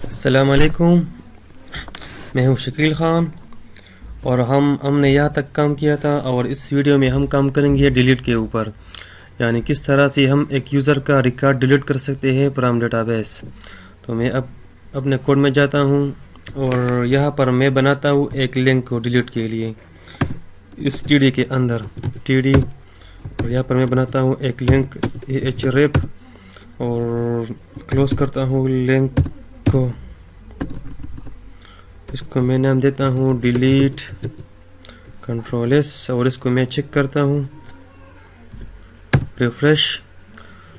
السلام علیکم، میں ہوں شکیل خان اور ہم نے یہاں تک کام کیا تھا، اور اس ویڈیو میں ہم کام کریں گے ڈیلیٹ کے اوپر، یعنی کس طرح سے ہم ایک یوزر کا ریکارڈ ڈیلیٹ کر سکتے ہیں پرام ڈیٹا بیس۔ تو میں اب اپنے کوڈ میں جاتا ہوں اور یہاں پر میں بناتا ہوں ایک لنک کو ڈیلیٹ کے لیے اس ٹی ڈی کے اندر ٹی ڈی، اور یہاں پر میں بناتا ہوں ایک لنک href اور کلوز کرتا ہوں لنک کو، اس کو میں نام دیتا ہوں ڈیلیٹ کنٹرول ایس، اور اس کو میں چیک کرتا ہوں ریفریش،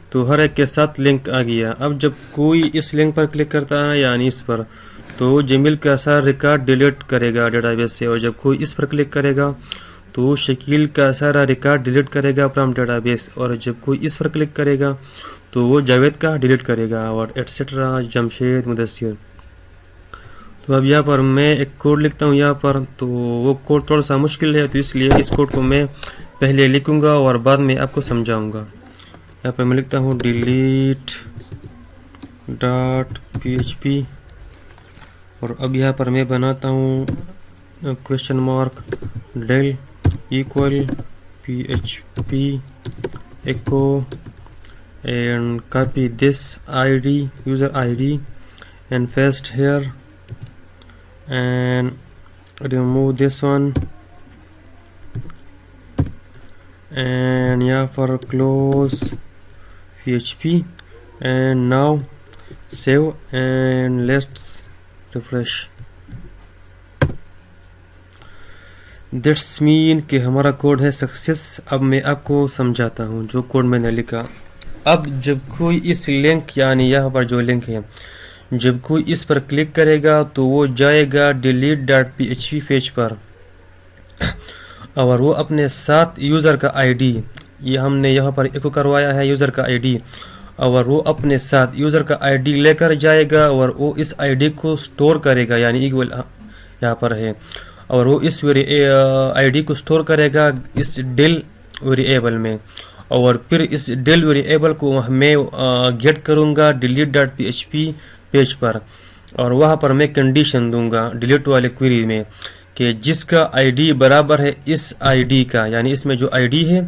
تو ہر ایک کے ساتھ لنک آ گیا۔ اب جب کوئی اس لنک پر کلک کرتا ہے یعنی اس پر، تو جمیل کا سارا ریکارڈ ڈیلیٹ کرے گا ڈیٹا بیس سے، اور جب کوئی اس پر کلک کرے گا تو شکیل کا سارا ریکارڈ ڈیلیٹ کرے گا فرام ڈیٹا بیس، اور جب کوئی اس پر کلک کرے گا تو وہ جاوید کا ڈیلیٹ کرے گا، اور ایٹسٹرا جمشید مدثر۔ تو اب یہاں پر میں ایک کوڈ لکھتا ہوں یہاں پر، تو وہ کوڈ تھوڑا سا مشکل ہے، تو اس لیے اس کوڈ کو میں پہلے لکھوں گا اور بعد میں آپ کو سمجھاؤں گا۔ یہاں پر میں لکھتا ہوں delete dot P H P, اور اب یہاں پر میں بناتا ہوں question mark del equal P H P echo and copy this I D user I D and paste here and remove this one, and yeah for close php, and now save and let's refresh. That's mean کہ ہمارا code ہے success. اب میں آپ کو سمجھاتا ہوں جو کوڈ میں نے لکھا۔ اب جب کوئی اس لنک یعنی یہاں پر جو لنک ہے، جب کوئی اس پر کلک کرے گا تو وہ جائے گا delete dot P H P page پر، اور وہ اپنے ساتھ یوزر کا آئی ڈی، یہ ہم نے یہاں پر ایکو کروایا ہے یوزر کا آئی ڈی، اور وہ اپنے ساتھ یوزر کا آئی ڈی لے کر جائے گا، اور وہ اس آئی ڈی کو سٹور کرے گا، یعنی ایکول یہاں پر ہے، اور وہ اس آئی ڈی کو سٹور کرے گا اس ڈیل ویریبل میں، اور پھر اس ڈیل ویریبل کو میں گیٹ کروں گا delete dot P H P page پر، اور وہاں پر میں کنڈیشن دوں گا ڈیلیٹ والے کوئری میں کہ جس کا آئی ڈی برابر ہے اس آئی ڈی کا، یعنی اس میں جو آئی ڈی ہے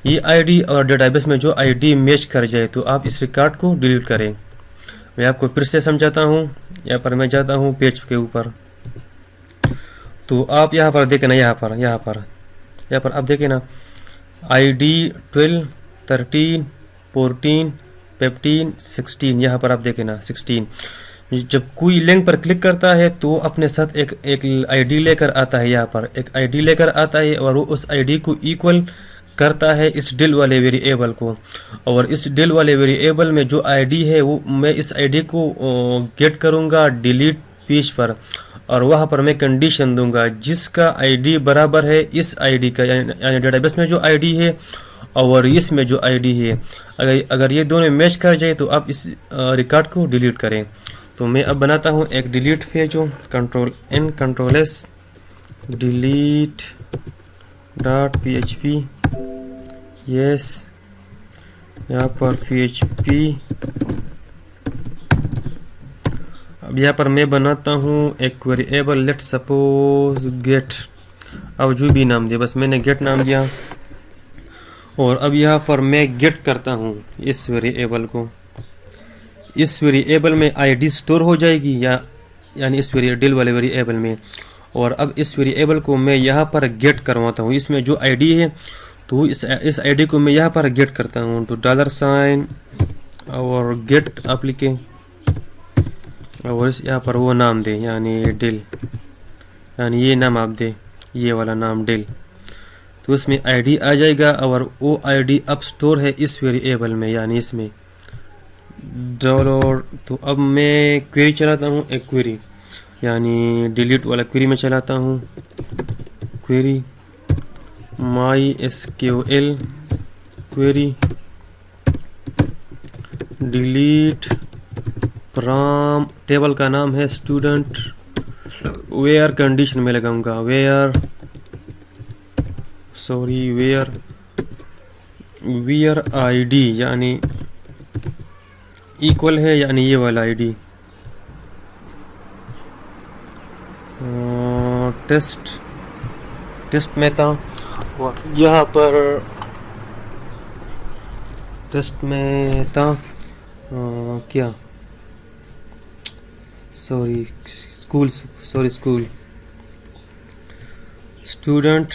یہ آئی ڈی اور ڈیٹا بیس میں جو آئی ڈی میچ کر جائے تو آپ اس ریکارڈ کو ڈیلیٹ کریں۔ میں آپ کو پھر سے سمجھاتا ہوں۔ یہاں پر میں جاتا ہوں پیج کے اوپر، تو آپ یہاں پر دیکھیں نا، یہاں پر آپ دیکھیں نا آئی ڈی 12 13 14 15 16، یہاں پر آپ دیکھیں نا 16۔ جب کوئی لنک پر کلک کرتا ہے تو اپنے ساتھ ایک آئی ڈی لے کر آتا ہے، یہاں پر ایک آئی ڈی لے کر آتا ہے، اور وہ اس آئی ڈی کو ایکول کرتا ہے اس ڈیل والے ویریبل کو، اور اس ڈیل والے ویریبل میں جو آئی ڈی ہے وہ میں اس آئی ڈی کو گیٹ کروں گا ڈیلیٹ پیج پر، اور وہاں پر میں کنڈیشن دوں گا جس کا آئی ڈی برابر ہے اس آئی ڈی کا، یعنی ڈیٹا بیس میں جو آئی ڈی ہے اور اس میں جو آئی ڈی ہے، اگر یہ دونوں میچ کر جائے تو آپ اس ریکارڈ کو ڈیلیٹ کریں۔ تو میں اب بناتا ہوں ایک delete page, control N control S delete dot P H P, yes یہاں پر پی ایچ پی، اب یہاں پر میں بناتا ہوں ایک ویریبل لیٹ سپوز گیٹ، اب جو بھی نام دے، بس میں نے گیٹ نام دیا، اور اب یہاں پر میں گیٹ کرتا ہوں اس ویریبل کو، اس ویریبل میں آئی ڈی سٹور ہو جائے گی، یعنی اس ڈیل والے ویریبل میں، اور اب اس ویریبل کو میں یہاں پر گیٹ کرواتا ہوں، اس میں جو آئی ڈی ہے تو اس آئی ڈی کو میں یہاں پر گیٹ کرتا ہوں، تو $، اور گیٹ آپ لکھیں، اور یہاں پر وہ نام دیں یعنی ڈیل، یعنی یہ نام آپ دیں، یہ والا نام ڈیل، تو اس میں آئی ڈی آ جائے گا، اور وہ آئی ڈی اب سٹور ہے اس ویریبل میں، یعنی اس میں ڈالر۔ تو اب میں کوئری چلاتا ہوں، ایک کوئری یعنی ڈیلیٹ والا کوئری میں چلاتا ہوں، query my S Q L query delete from, table کا نام ہے اسٹوڈنٹ، ویئر کنڈیشن میں لگاؤں گا، ویئر آئی ڈی یعنی ایکول ہے، یعنی یہ والا آئی ڈی ٹیسٹ میں تھا، اور یہاں پر ٹیسٹ میں تھا کیا اسکول اسٹوڈنٹ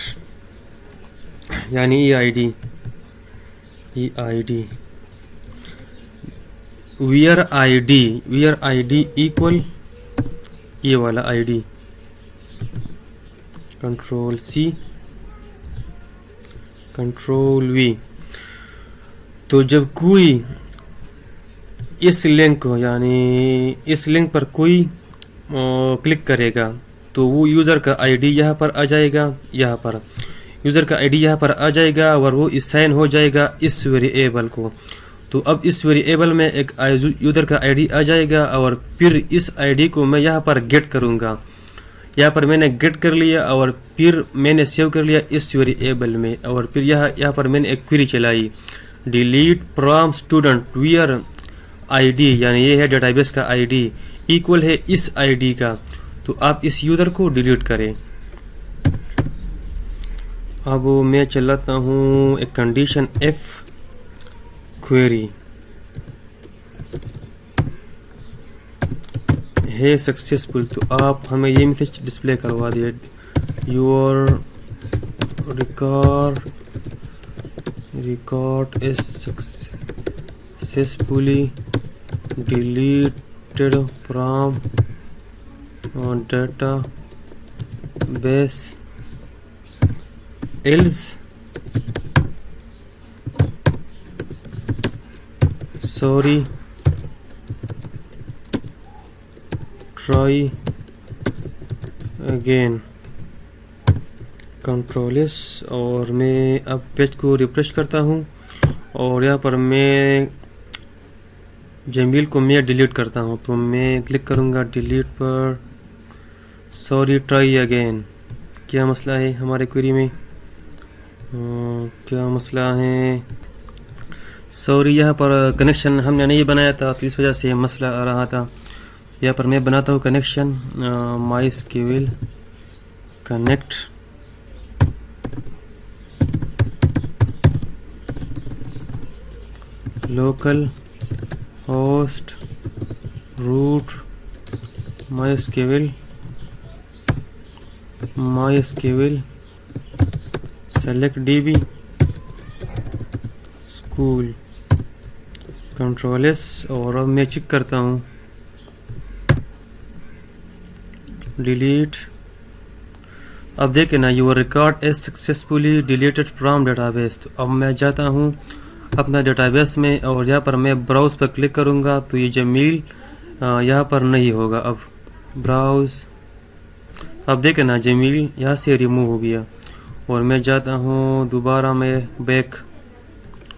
یعنی E I D where I D equal یہ والا I D, control C control V. تو جب کوئی اس لنک یعنی اس لنک پر کوئی کلک کرے گا تو وہ یوزر کا آئی ڈی یہاں پر آ جائے گا، یہاں پر یوزر کا آئی ڈی یہاں پر آ جائے گا اور وہ اسائن ہو جائے گا اس ویریبل کو. تو اب اس ویریبل میں ایک یوزر کا آئی ڈی آ جائے گا اور پھر اس آئی ڈی کو میں یہاں پر گیٹ کروں گا. یہاں پر میں نے گیٹ کر لیا اور پھر میں نے سیو کر لیا اس ویریبل میں، اور پھر یہاں پر میں نے ایک کوئری چلائی، delete from student where I D, یعنی یہ ہے ڈیٹا بیس کا آئی ڈی ایکول ہے اس آئی ڈی کا. تو آپ اس یوزر کو ڈیلیٹ کریں. اب میں چلاتا ہوں ایک کنڈیشن ایف کوئری ہے سکسیسفل. تو آپ ہمیں یہ میسج ڈسپلے کروا دیں، your record is successfully deleted from database else sorry try again, control S. اور میں اب پیج کو ریفریش کرتا ہوں اور یہاں پر میں جمیل کو میں ڈیلیٹ کرتا ہوں. تو میں کلک کروں گا ڈیلیٹ پر، سوری ٹرائی اگین. کیا مسئلہ ہے ہمارے کوئری میں؟ کیا مسئلہ ہے؟ سوری یہاں پر کنیکشن ہم نے نہیں بنایا تھا تو اس وجہ سے مسئلہ آ رہا تھا. یہاں پر میں بناتا ہوں connection, MySQL connect local host root MySQL select D B school, control S. اور اب میں چیک کرتا ہوں ڈیلیٹ. اب دیکھیں نا، your record is successfully deleted from database. تو اب میں جاتا ہوں اپنا ڈیٹا بیس میں اور یہاں پر میں براؤز پر کلک کروں گا تو یہ جمیل یہاں پر نہیں ہوگا. اب براؤز، اب دیکھیں نا جمیل یہاں سے ریموو ہو گیا. اور میں جاتا ہوں دوبارہ میں بیک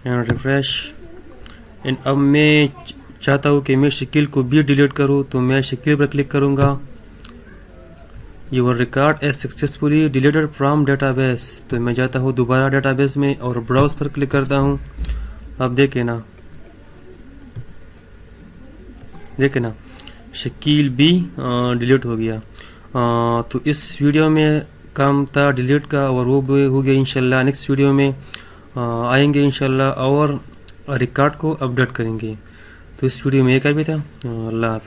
اینڈ ریفریش. اب میں چاہتا ہوں کہ میں شکیل کو بھی ڈیلیٹ کروں تو میں شکیل پر کلک کروں گا، your record is successfully deleted from database. تو میں جاتا ہوں دوبارہ ڈیٹا بیس میں اور براؤز پر کلک کرتا ہوں. اب دیکھیں نا شکیل بھی ڈیلیٹ ہو گیا. تو اس ویڈیو میں کام تھا ڈیلیٹ کا اور وہ بھی ہو گیا. انشاءاللہ نیکسٹ ویڈیو میں آئیں گے انشاءاللہ اور ریکارڈ کو اپڈیٹ کریں گے. تو اس ویڈیو میں یہ کا بھی تھا. اللہ حافظ.